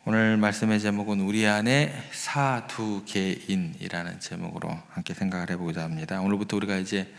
오늘 말씀의 제목은 우리 안에 사두개인이라는 제목으로 함께 생각을 해보고자 합니다. 오늘부터 우리가 이제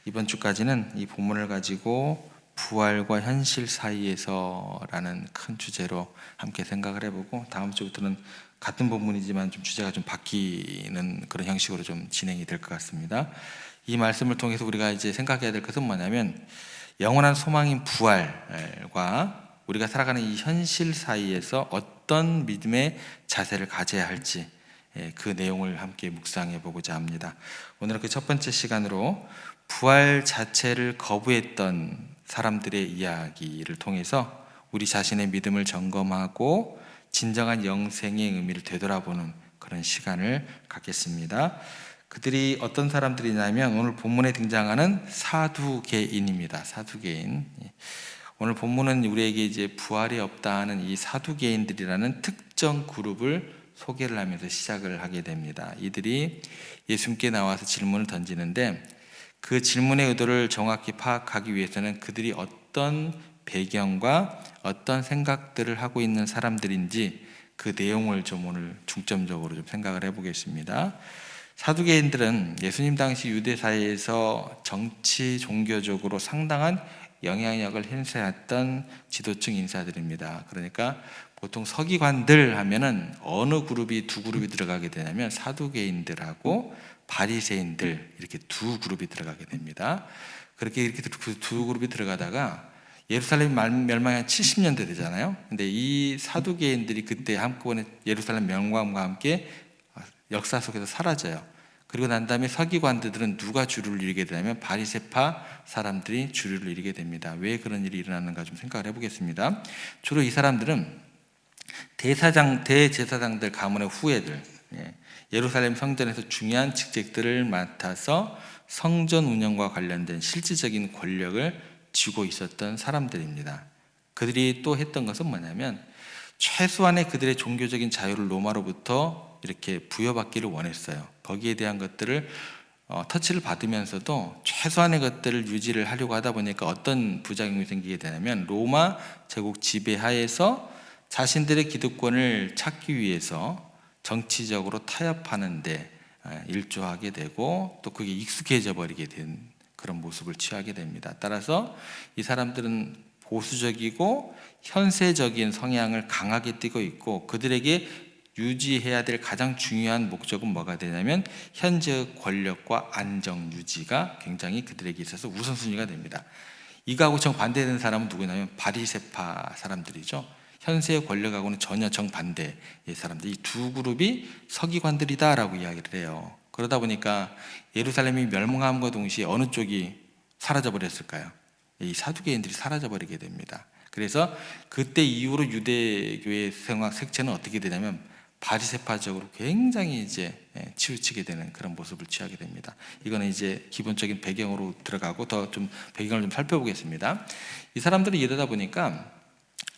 이번 주까지는 이 본문을 가지고 부활과 현실 사이에서라는 큰 주제로 함께 생각을 해보고, 다음 주부터는 같은 본문이지만 좀 주제가 좀 바뀌는 그런 형식으로 좀 진행이 될 것 같습니다. 이 말씀을 통해서 우리가 이제 생각해야 될 것은 뭐냐면, 영원한 소망인 부활과 우리가 살아가는 이 현실 사이에서 어떤 믿음의 자세를 가져야 할지, 그 내용을 함께 묵상해 보고자 합니다. 오늘은 그 첫 번째 시간으로 부활 자체를 거부했던 사람들의 이야기를 통해서 우리 자신의 믿음을 점검하고 진정한 영생의 의미를 되돌아보는 그런 시간을 갖겠습니다. 그들이 어떤 사람들이냐면, 오늘 본문에 등장하는 사두개인입니다. 사두개인. 오늘 본문은 우리에게 이제 부활이 없다 하는 이 사두개인들이라는 특정 그룹을 소개를 하면서 시작을 하게 됩니다. 이들이 예수님께 나와서 질문을 던지는데, 그 질문의 의도를 정확히 파악하기 위해서는 그들이 어떤 배경과 어떤 생각들을 하고 있는 사람들인지 그 내용을 좀 오늘 중점적으로 좀 생각을 해보겠습니다. 사두개인들은 예수님 당시 유대 사회에서 정치, 종교적으로 상당한 영향력을 행사했던 지도층 인사들입니다. 그러니까 보통 서기관들 하면은 어느 그룹이 두 그룹이 들어가게 되냐면, 사두개인들하고 바리새인들, 이렇게 두 그룹이 들어가게 됩니다. 이렇게 두 그룹이 들어가다가 예루살렘 멸망이 한 70년대 되잖아요. 근데 이 사두개인들이 그때 한꺼번에 예루살렘 멸망과 함께 역사 속에서 사라져요. 그리고 난 다음에 서기관들은 누가 주류를 이루게 되냐면 바리새파 사람들이 주류를 이루게 됩니다. 왜 그런 일이 일어나는가 좀 생각을 해보겠습니다. 주로 이 사람들은 대제사장들 가문의 후예들, 예루살렘 성전에서 중요한 직책들을 맡아서 성전 운영과 관련된 실질적인 권력을 쥐고 있었던 사람들입니다. 그들이 또 했던 것은 뭐냐면, 최소한의 그들의 종교적인 자유를 로마로부터 이렇게 부여받기를 원했어요. 거기에 대한 것들을 터치를 받으면서도 최소한의 것들을 유지를 하려고 하다 보니까 어떤 부작용이 생기게 되냐면, 로마 제국 지배하에서 자신들의 기득권을 찾기 위해서 정치적으로 타협하는 데 일조하게 되고, 또 그게 익숙해져 버리게 된 그런 모습을 취하게 됩니다. 따라서 이 사람들은 보수적이고 현세적인 성향을 강하게 띠고 있고, 그들에게 유지해야 될 가장 중요한 목적은 뭐가 되냐면, 현재의 권력과 안정 유지가 굉장히 그들에게 있어서 우선순위가 됩니다. 이거하고 정반대되는 사람은 누구냐면 바리새파 사람들이죠. 현세의 권력하고는 전혀 정반대의 사람들, 이 두 그룹이 서기관들이다라고 이야기를 해요. 그러다 보니까 예루살렘이 멸망함과 동시에 어느 쪽이 사라져 버렸을까요? 이 사두개인들이 사라져 버리게 됩니다. 그래서 그때 이후로 유대교의 색채는 어떻게 되냐면 바리새파적으로 굉장히 이제 치우치게 되는 그런 모습을 취하게 됩니다. 이거는 이제 기본적인 배경으로 들어가고 더 좀 배경을 좀 살펴보겠습니다. 이 사람들이 이러다 보니까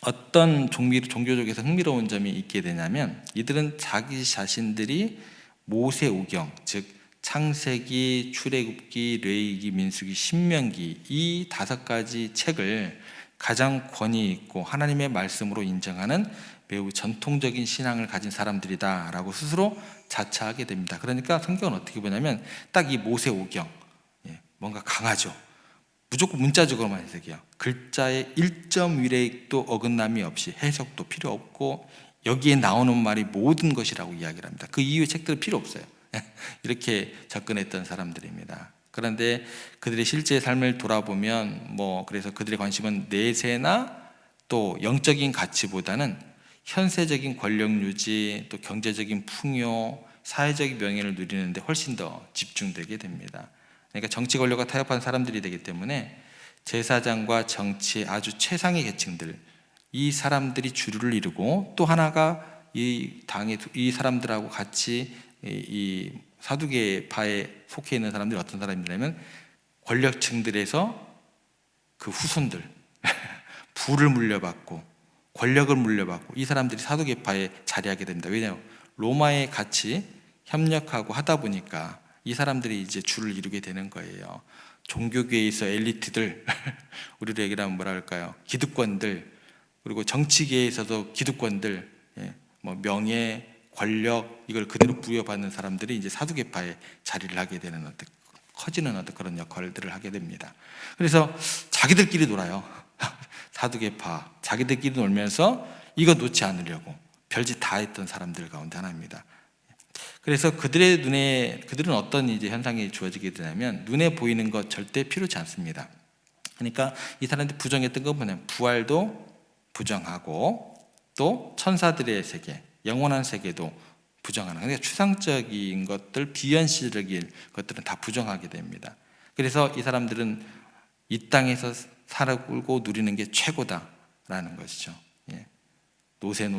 어떤 종교적에서 흥미로운 점이 있게 되냐면, 이들은 자기 자신들이 모세오경, 즉 창세기, 출애굽기, 레위기, 민수기, 신명기, 이 5가지 책을 가장 권위 있고 하나님의 말씀으로 인정하는 매우 전통적인 신앙을 가진 사람들이다라고 스스로 자처하게 됩니다. 그러니까 성경은 어떻게 보냐면, 딱 이 모세오경, 뭔가 강하죠. 무조건 문자적으로만 해석해요. 글자의 1.1획도 어긋남이 없이, 해석도 필요 없고, 여기에 나오는 말이 모든 것이라고 이야기를 합니다. 그 이후의 책들은 필요 없어요. 이렇게 접근했던 사람들입니다. 그런데 그들의 실제 삶을 돌아보면 그래서 그들의 관심은 내세나 또 영적인 가치보다는 현세적인 권력 유지, 또 경제적인 풍요, 사회적인 명예를 누리는데 훨씬 더 집중되게 됩니다. 그러니까 정치 권력과 타협한 사람들이 되기 때문에 제사장과 정치의 아주 최상의 계층들, 이 사람들이 주류를 이루고, 또 하나가 이 당의 이 사람들하고 같이 이 사두개파에 속해 있는 사람들이 어떤 사람이냐면, 권력층들에서 그 후손들 부를 물려받고 권력을 물려받고, 이 사람들이 사두개파에 자리하게 됩니다. 왜냐하면 로마에 같이 협력하고 하다 보니까 이 사람들이 이제 주를 이루게 되는 거예요. 종교계에서 엘리트들, 우리로 얘기를 하면 뭐라 할까요? 기득권들, 그리고 정치계에서도 기득권들, 뭐 명예, 권력 이걸 그대로 부여받는 사람들이 이제 사두개파에 자리를 하게 되는 어떤 커지는 어떤 그런 역할들을 하게 됩니다. 그래서 자기들끼리 놀아요. 사두개파 자기들끼리 놀면서 이거 놓지 않으려고 별짓 다 했던 사람들 가운데 하나입니다. 그래서 그들은 어떤 이제 현상이 주어지게 되냐면 눈에 보이는 것 절대 필요치 않습니다. 그러니까 이 사람들이 부정했던 건 뭐냐면 부활도 부정하고 또 천사들의 세계, 영원한 세계도 부정하는, 그러니까 추상적인 것들, 비현실적인 것들은 다 부정하게 됩니다. 그래서 이 사람들은 이 땅에서 살고 누리는 게 최고다라는 것이죠. 예. 노세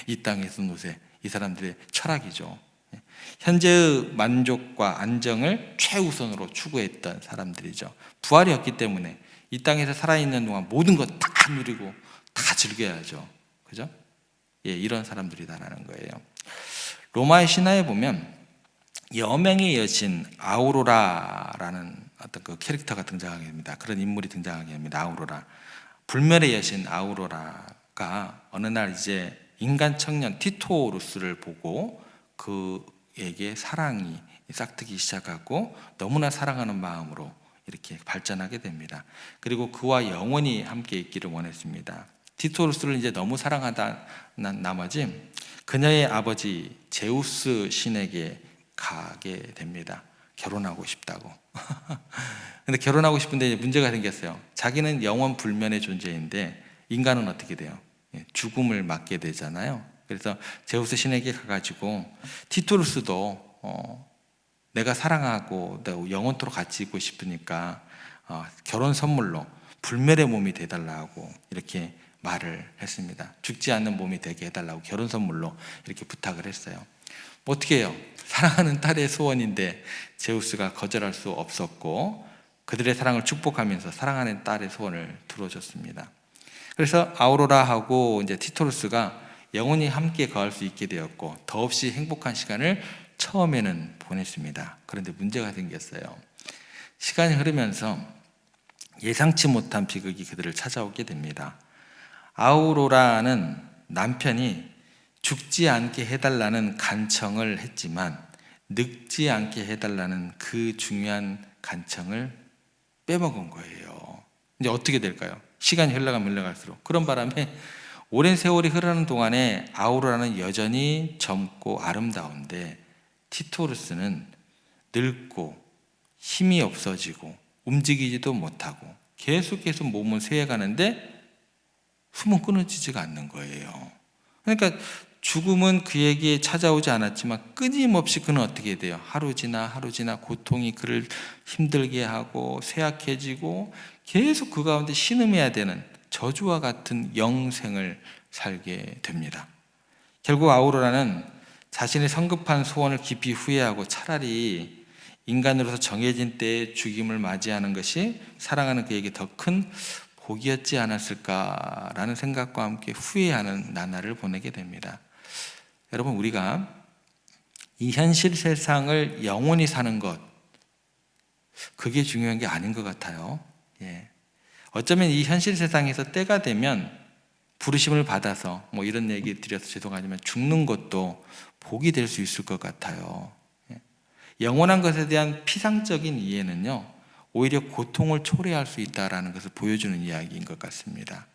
이 땅에서 노세, 이 사람들의 철학이죠. 예. 현재의 만족과 안정을 최우선으로 추구했던 사람들이죠. 부활이 없기 때문에 이 땅에서 살아있는 동안 모든 것 다 누리고 다 즐겨야죠. 그죠? 예, 이런 사람들이다라는 거예요. 로마의 신화에 보면 여명의 여신 아우로라라는 어떤 그 캐릭터가 등장하게 됩니다. 그런 인물이 등장하게 됩니다. 아우로라. 불멸의 여신 아우로라가 어느 날 이제 인간 청년 티토루스를 보고 그에게 사랑이 싹트기 시작하고 너무나 사랑하는 마음으로 이렇게 발전하게 됩니다. 그리고 그와 영원히 함께 있기를 원했습니다. 티토루스를 이제 너무 사랑하다 나머지 그녀의 아버지 제우스 신에게 가게 됩니다. 결혼하고 싶다고. 근데 결혼하고 싶은데 문제가 생겼어요. 자기는 영원 불면의 존재인데 인간은 어떻게 돼요? 죽음을 맞게 되잖아요. 그래서 제우스 신에게 가가지고 티토루스도 내가 사랑하고 내가 영원토록 같이 있고 싶으니까 결혼 선물로 불멸의 몸이 돼달라고 이렇게 말을 했습니다. 죽지 않는 몸이 되게 해달라고 결혼 선물로 이렇게 부탁을 했어요. 어떻게 해요? 사랑하는 딸의 소원인데 제우스가 거절할 수 없었고 그들의 사랑을 축복하면서 사랑하는 딸의 소원을 들어줬습니다. 그래서 아우로라하고 이제 티토루스가 영원히 함께 거할 수 있게 되었고 더없이 행복한 시간을 처음에는 보냈습니다. 그런데 문제가 생겼어요. 시간이 흐르면서 예상치 못한 비극이 그들을 찾아오게 됩니다. 아우로라는 남편이 죽지 않게 해달라는 간청을 했지만 늙지 않게 해달라는 그 중요한 간청을 빼먹은 거예요. 이제 어떻게 될까요? 시간이 흘러갈수록 그런 바람에 오랜 세월이 흐르는 동안에 아우로라는 여전히 젊고 아름다운데 티토루스는 늙고 힘이 없어지고 움직이지도 못하고 계속해서 몸을 쇠해가는데 숨은 끊어지지가 않는 거예요. 그러니까 죽음은 그에게 찾아오지 않았지만 끊임없이 그는 어떻게 돼요? 하루 지나 고통이 그를 힘들게 하고 쇠약해지고 계속 그 가운데 신음해야 되는 저주와 같은 영생을 살게 됩니다. 결국 아우로라는 자신의 성급한 소원을 깊이 후회하고 차라리 인간으로서 정해진 때의 죽임을 맞이하는 것이 사랑하는 그에게 더 큰 복이었지 않았을까라는 생각과 함께 후회하는 나날을 보내게 됩니다. 여러분, 우리가 이 현실 세상을 영원히 사는 것, 그게 중요한 게 아닌 것 같아요. 예. 어쩌면 이 현실 세상에서 때가 되면 부르심을 받아서 뭐 이런 얘기 드려서 죄송하지만 죽는 것도 복이 될 수 있을 것 같아요. 예. 영원한 것에 대한 피상적인 이해는요, 오히려 고통을 초래할 수 있다는 것을 보여주는 이야기인 것 같습니다.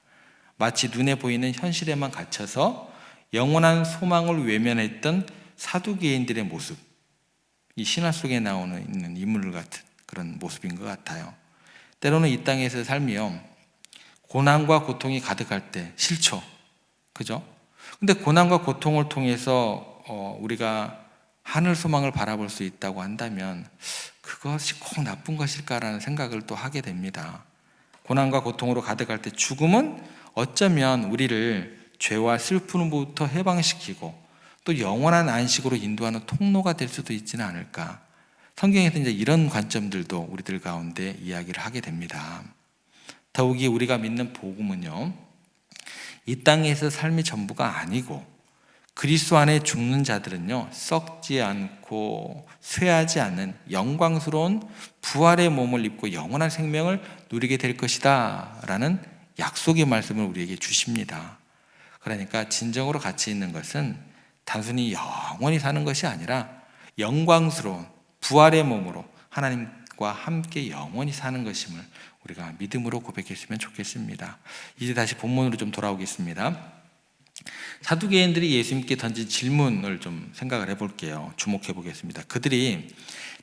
마치 눈에 보이는 현실에만 갇혀서 영원한 소망을 외면했던 사두개인들의 모습, 이 신화 속에 있는 인물 같은 그런 모습인 것 같아요. 때로는 이 땅에서의 삶이요, 고난과 고통이 가득할 때 싫죠. 그죠? 근데 고난과 고통을 통해서 우리가 하늘 소망을 바라볼 수 있다고 한다면 그것이 꼭 나쁜 것일까라는 생각을 또 하게 됩니다. 고난과 고통으로 가득할 때 죽음은 어쩌면 우리를 죄와 슬픔부터 해방시키고 또 영원한 안식으로 인도하는 통로가 될 수도 있지는 않을까. 성경에서 이제 이런 관점들도 우리들 가운데 이야기를 하게 됩니다. 더욱이 우리가 믿는 복음은요, 이 땅에서 삶이 전부가 아니고 그리스도 안에 죽는 자들은요, 썩지 않고 쇠하지 않는 영광스러운 부활의 몸을 입고 영원한 생명을 누리게 될 것이다 라는 약속의 말씀을 우리에게 주십니다. 그러니까 진정으로 가치 있는 것은 단순히 영원히 사는 것이 아니라 영광스러운 부활의 몸으로 하나님과 함께 영원히 사는 것임을 우리가 믿음으로 고백했으면 좋겠습니다. 이제 다시 본문으로 좀 돌아오겠습니다. 사두개인들이 예수님께 던진 질문을 좀 생각을 해볼게요. 주목해 보겠습니다. 그들이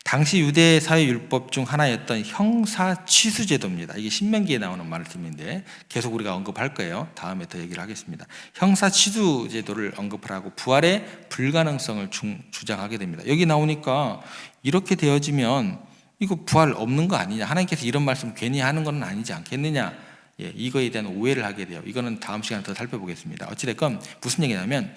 당시 유대 사회 율법 중 하나였던 형사 취수 제도입니다. 이게 신명기에 나오는 말씀인데 계속 우리가 언급할 거예요. 다음에 더 얘기를 하겠습니다. 형사 취수 제도를 언급을 하고 부활의 불가능성을 주장하게 됩니다. 여기 나오니까 이렇게 되어지면 이거 부활 없는 거 아니냐, 하나님께서 이런 말씀 괜히 하는 건 아니지 않겠느냐, 이거에 대한 오해를 하게 돼요. 이거는 다음 시간에 더 살펴보겠습니다. 어찌됐건 무슨 얘기냐면,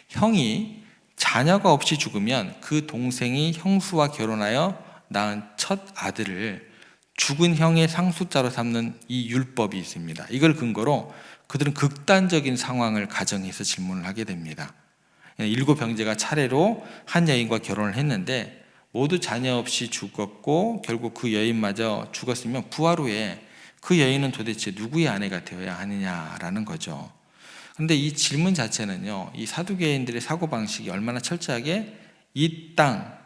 형이 자녀가 없이 죽으면 그 동생이 형수와 결혼하여 낳은 첫 아들을 죽은 형의 상속자로 삼는 이 율법이 있습니다. 이걸 근거로 그들은 극단적인 상황을 가정해서 질문을 하게 됩니다. 7 형제가 차례로 한 여인과 결혼을 했는데 모두 자녀 없이 죽었고 결국 그 여인마저 죽었으면 부활 후에 그 여인은 도대체 누구의 아내가 되어야 하느냐라는 거죠. 그런데 이 질문 자체는요, 이 사두개인들의 사고방식이 얼마나 철저하게 이 땅,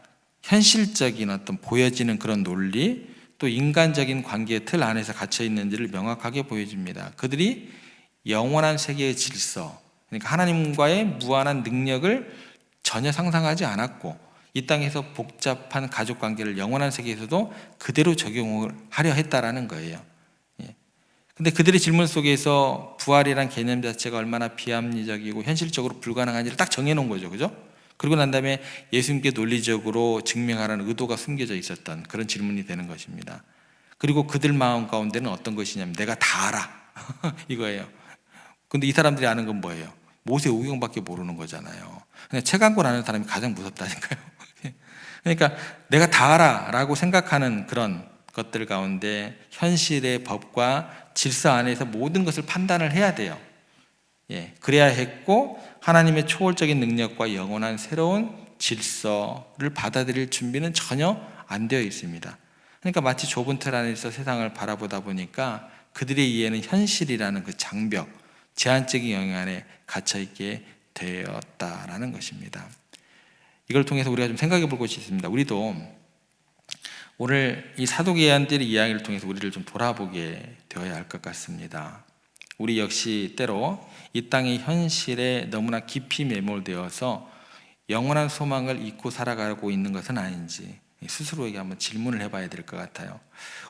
현실적인 어떤 보여지는 그런 논리, 또 인간적인 관계의 틀 안에서 갇혀 있는지를 명확하게 보여줍니다. 그들이 영원한 세계의 질서, 그러니까 하나님과의 무한한 능력을 전혀 상상하지 않았고, 이 땅에서 복잡한 가족 관계를 영원한 세계에서도 그대로 적용을 하려 했다라는 거예요. 근데 그들의 질문 속에서 부활이란 개념 자체가 얼마나 비합리적이고 현실적으로 불가능한지를 딱 정해놓은 거죠, 그죠? 그리고 난 다음에 예수님께 논리적으로 증명하라는 의도가 숨겨져 있었던 그런 질문이 되는 것입니다. 그리고 그들 마음 가운데는 어떤 것이냐면 내가 다 알아 이거예요. 근데 이 사람들이 아는 건 뭐예요? 모세 오경밖에 모르는 거잖아요. 그냥 책 한 권 아는 사람이 가장 무섭다니까요. 그러니까 내가 다 알아 라고 생각하는 그런 것들 가운데 현실의 법과 질서 안에서 모든 것을 판단을 해야 돼요. 그래야 했고 하나님의 초월적인 능력과 영원한 새로운 질서를 받아들일 준비는 전혀 안 되어 있습니다. 그러니까 마치 좁은 틀 안에서 세상을 바라보다 보니까 그들의 이해는 현실이라는 그 장벽, 제한적인 영역 안에 갇혀있게 되었다라는 것입니다. 이걸 통해서 우리가 좀 생각해 볼 것이 있습니다. 우리도 오늘 이 사두개인들의 이야기를 통해서 우리를 좀 돌아보게 되어야 할 것 같습니다. 우리 역시 때로 이 땅의 현실에 너무나 깊이 매몰되어서 영원한 소망을 잊고 살아가고 있는 것은 아닌지 스스로에게 한번 질문을 해봐야 될 것 같아요.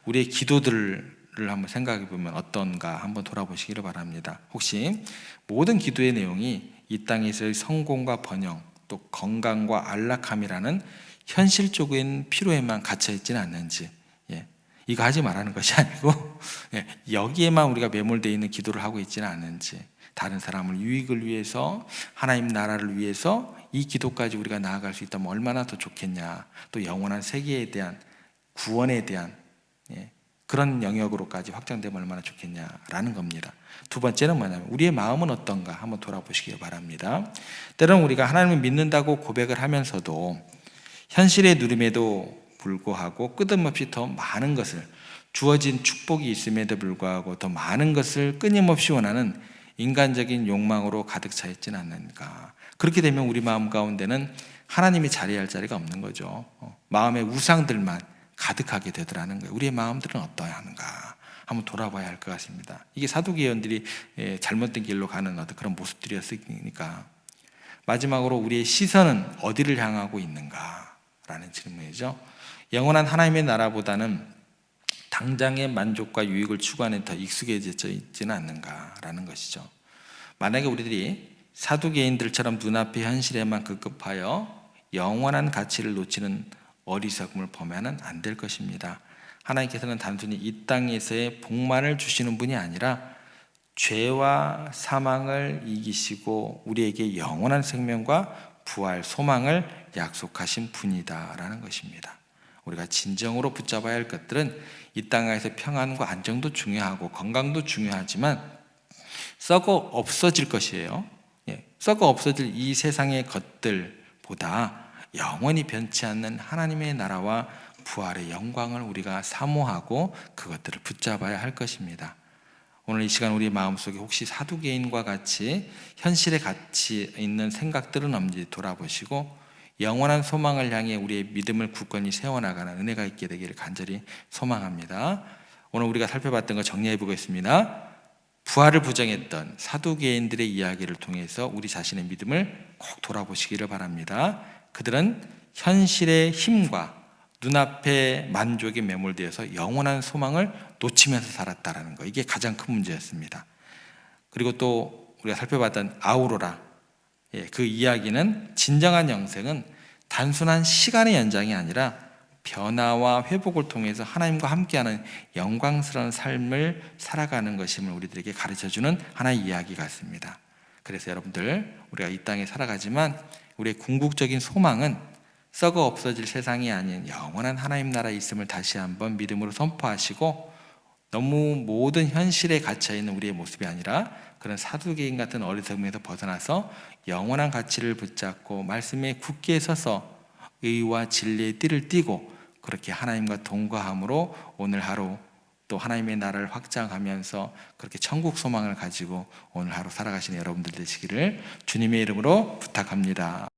우리의 기도들을 한번 생각해 보면 어떤가 한번 돌아보시기를 바랍니다. 혹시 모든 기도의 내용이 이 땅에서의 성공과 번영, 또 건강과 안락함이라는 현실적인 필요에만 갇혀 있지는 않는지, 이거 하지 말라는 것이 아니고 여기에만 우리가 매몰되어 있는 기도를 하고 있지는 않는지, 다른 사람을 유익을 위해서, 하나님 나라를 위해서 이 기도까지 우리가 나아갈 수 있다면 얼마나 더 좋겠냐, 또 영원한 세계에 대한 구원에 대한 그런 영역으로까지 확장되면 얼마나 좋겠냐라는 겁니다. 두 번째는 뭐냐면 우리의 마음은 어떤가 한번 돌아보시기 바랍니다. 때로는 우리가 하나님을 믿는다고 고백을 하면서도 현실의 누림에도 불구하고 끝없이 더 많은 것을, 주어진 축복이 있음에도 불구하고 더 많은 것을 끊임없이 원하는 인간적인 욕망으로 가득 차 있지는 않는가. 그렇게 되면 우리 마음 가운데는 하나님이 자리할 자리가 없는 거죠. 마음의 우상들만 가득하게 되더라는 거예요. 우리의 마음들은 어떠한가 한번 돌아봐야 할 것 같습니다. 이게 사두개인들이 잘못된 길로 가는 어떤 그런 모습들이었으니까. 마지막으로 우리의 시선은 어디를 향하고 있는가라는 질문이죠. 영원한 하나님의 나라보다는 당장의 만족과 유익을 추구하는 더 익숙해져 있지는 않는가라는 것이죠. 만약에 우리들이 사두개인들처럼 눈앞의 현실에만 급급하여 영원한 가치를 놓치는 어리석음을 범하면 안 될 것입니다. 하나님께서는 단순히 이 땅에서의 복만을 주시는 분이 아니라 죄와 사망을 이기시고 우리에게 영원한 생명과 부활, 소망을 약속하신 분이다라는 것입니다. 우리가 진정으로 붙잡아야 할 것들은 이 땅에서 평안과 안정도 중요하고 건강도 중요하지만 썩어 없어질 것이에요. 썩어 없어질 이 세상의 것들보다 영원히 변치 않는 하나님의 나라와 부활의 영광을 우리가 사모하고 그것들을 붙잡아야 할 것입니다. 오늘 이 시간 우리 마음속에 혹시 사두개인과 같이 현실에 갇히 있는 생각들은 없는지 돌아보시고 영원한 소망을 향해 우리의 믿음을 굳건히 세워나가는 은혜가 있게 되기를 간절히 소망합니다. 오늘 우리가 살펴봤던 거 정리해 보겠습니다. 부활을 부정했던 사두개인들의 이야기를 통해서 우리 자신의 믿음을 꼭 돌아보시기를 바랍니다. 그들은 현실의 힘과 눈앞의 만족에 매몰되어서 영원한 소망을 놓치면서 살았다라는 거, 이게 가장 큰 문제였습니다. 그리고 또 우리가 살펴봤던 아우로라, 그 이야기는 진정한 영생은 단순한 시간의 연장이 아니라 변화와 회복을 통해서 하나님과 함께하는 영광스러운 삶을 살아가는 것임을 우리들에게 가르쳐주는 하나의 이야기 같습니다. 그래서 여러분들, 우리가 이 땅에 살아가지만 우리의 궁극적인 소망은 썩어 없어질 세상이 아닌 영원한 하나님 나라에 있음을 다시 한번 믿음으로 선포하시고, 너무 모든 현실에 갇혀있는 우리의 모습이 아니라 그런 사두개인 같은 어리석음에서 벗어나서 영원한 가치를 붙잡고 말씀에 굳게 서서 의와 진리의 띠를 띠고 그렇게 하나님과 동거함으로 오늘 하루 또 하나님의 나라를 확장하면서 그렇게 천국 소망을 가지고 오늘 하루 살아가시는 여러분들 되시기를 주님의 이름으로 부탁합니다.